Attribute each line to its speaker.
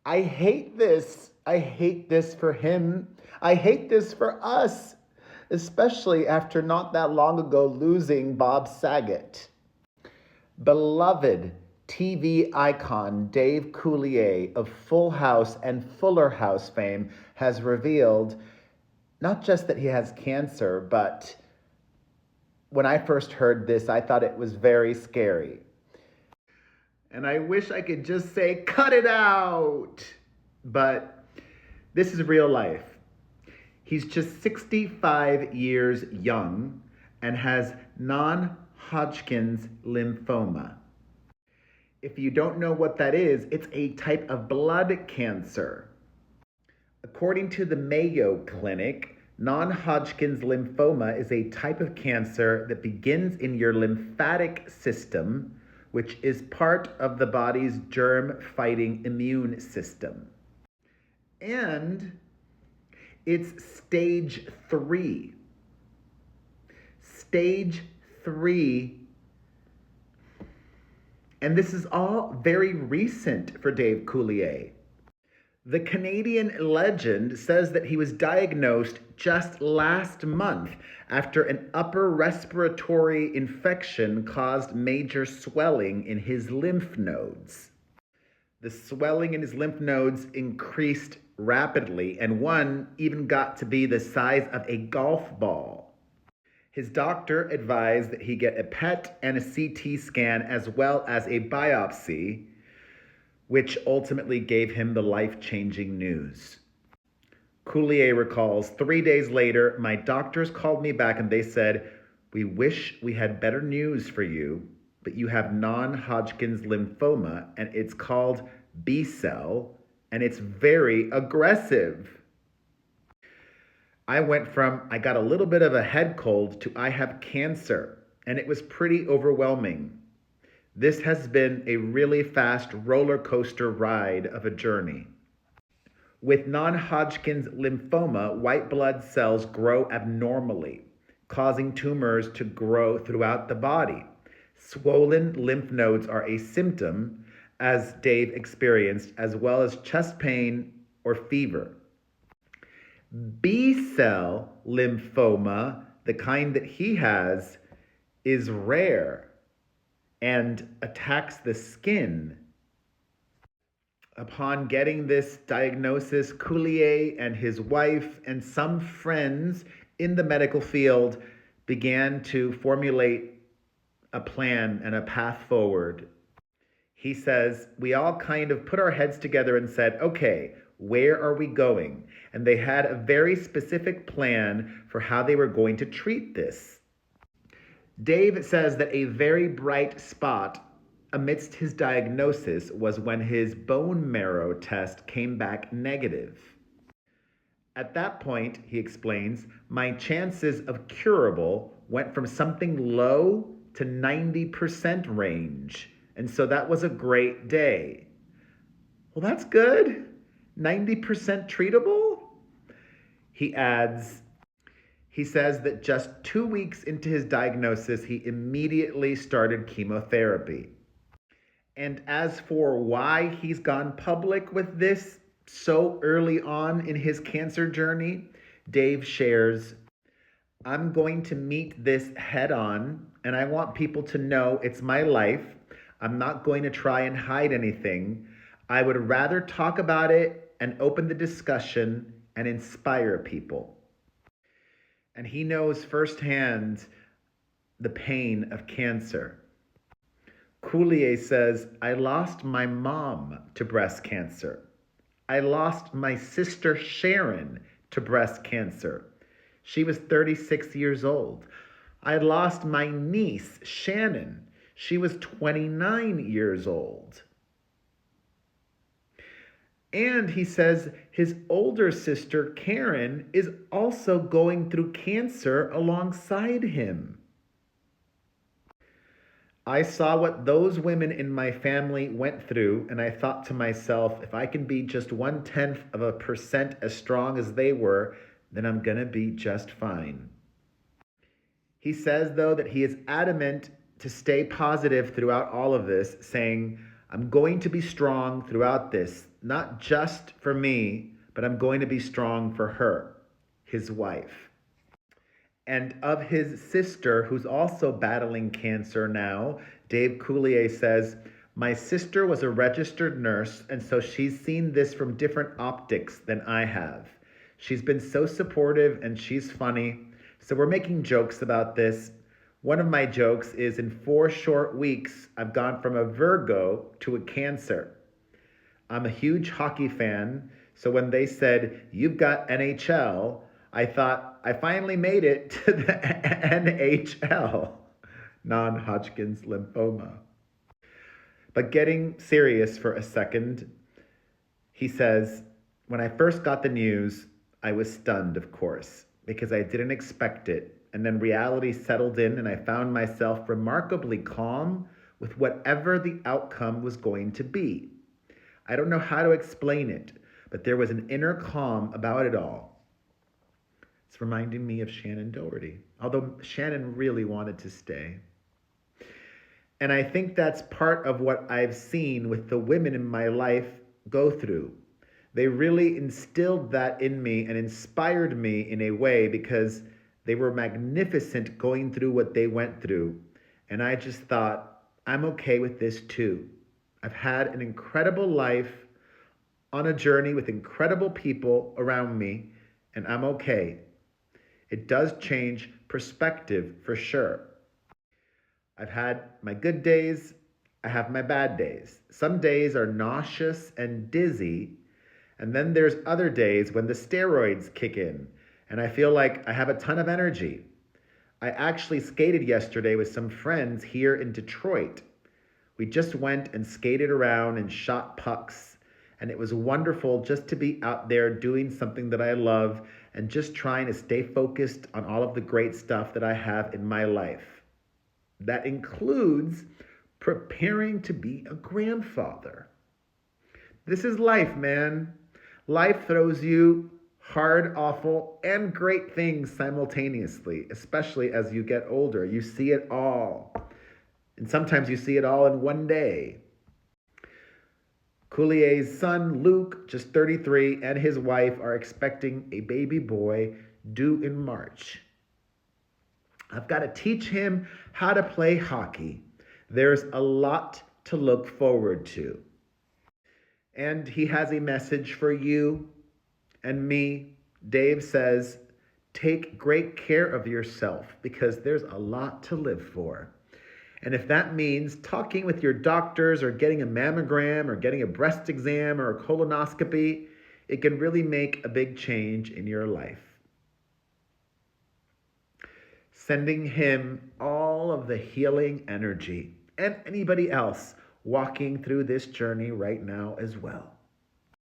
Speaker 1: I hate this. I hate this for him. I hate this for us, especially after not that long ago losing Bob Saget. Beloved TV icon Dave Coulier of Full House and Fuller House fame has revealed not just that he has cancer, but when I first heard this, I thought it was very scary. And I wish I could just say, cut it out. But this is real life. He's just 65 years young and has non-Hodgkin's lymphoma. If you don't know what that is, it's a type of blood cancer. According to the Mayo Clinic, non-Hodgkin's lymphoma is a type of cancer that begins in your lymphatic system, which is part of the body's germ-fighting immune system. And it's stage 3. Stage 3. And this is all very recent for Dave Coulier. The Canadian legend says that he was diagnosed just last month after an upper respiratory infection caused major swelling in his lymph nodes. The swelling in his lymph nodes increased rapidly, and one even got to be the size of a golf ball. His doctor advised that he get a PET and a CT scan as well as a biopsy, which ultimately gave him the life-changing news. Coulier recalls, 3 days later, my doctors called me back and they said, we wish we had better news for you, but you have non-Hodgkin's lymphoma and it's called B-cell and it's very aggressive. I went from, I got a little bit of a head cold to I have cancer, and it was pretty overwhelming. This has been a really fast roller coaster ride of a journey. With non-Hodgkin's lymphoma, white blood cells grow abnormally, causing tumors to grow throughout the body. Swollen lymph nodes are a symptom, as Dave experienced, as well as chest pain or fever. B-cell lymphoma, the kind that he has, is rare and attacks the skin. Upon getting this diagnosis, Coulier and his wife and some friends in the medical field began to formulate a plan and a path forward. He says, we all kind of put our heads together and said, okay, where are we going? And they had a very specific plan for how they were going to treat this. Dave says that a very bright spot amidst his diagnosis was when his bone marrow test came back negative. At that point, he explains, my chances of curable went from something low to 90% range. And so that was a great day. Well, that's good. 90% treatable? He adds, he says that just 2 weeks into his diagnosis, he immediately started chemotherapy. And as for why he's gone public with this so early on in his cancer journey, Dave shares, I'm going to meet this head on, and I want people to know it's my life. I'm not going to try and hide anything. I would rather talk about it and open the discussion and inspire people. And he knows firsthand the pain of cancer. Coulier says, I lost my mom to breast cancer. I lost my sister Sharon to breast cancer. She was 36 years old. I lost my niece Shannon. She was 29 years old. And he says his older sister Karen is also going through cancer alongside him. I saw what those women in my family went through, and I thought to myself, if I can be just 0.1% as strong as they were, then I'm going to be just fine. He says, though, that he is adamant to stay positive throughout all of this, saying, I'm going to be strong throughout this, not just for me, but I'm going to be strong for her, his wife. And of his sister, who's also battling cancer now, Dave Coulier says, my sister was a registered nurse, and so she's seen this from different optics than I have. She's been so supportive and she's funny. So we're making jokes about this. One of my jokes is in 4 short weeks, I've gone from a Virgo to a Cancer. I'm a huge hockey fan, so when they said, you've got NHL, I thought, I finally made it to the NHL, non-Hodgkin's lymphoma. But getting serious for a second, he says, when I first got the news, I was stunned, of course, because I didn't expect it. And then reality settled in and I found myself remarkably calm with whatever the outcome was going to be. I don't know how to explain it, but there was an inner calm about it all. It's reminding me of Shannon Doherty, although Shannon really wanted to stay. And I think that's part of what I've seen with the women in my life go through. They really instilled that in me and inspired me in a way because they were magnificent going through what they went through. And I just thought, I'm okay with this too. I've had an incredible life on a journey with incredible people around me, and I'm okay. It does change perspective for sure. I've had my good days, I have my bad days. Some days are nauseous and dizzy, and then there's other days when the steroids kick in, and I feel like I have a ton of energy. I actually skated yesterday with some friends here in Detroit. We just went and skated around and shot pucks, and it was wonderful just to be out there doing something that I love and just trying to stay focused on all of the great stuff that I have in my life. That includes preparing to be a grandfather. This is life, man. Life throws you hard, awful, and great things simultaneously, especially as you get older. You see it all. And sometimes you see it all in one day. Coulier's son, Luke, just 33, and his wife are expecting a baby boy due in March. I've got to teach him how to play hockey. There's a lot to look forward to. And he has a message for you and me. Dave says, take great care of yourself because there's a lot to live for. And if that means talking with your doctors or getting a mammogram or getting a breast exam or a colonoscopy, it can really make a big change in your life. Sending him all of the healing energy and anybody else walking through this journey right now as well.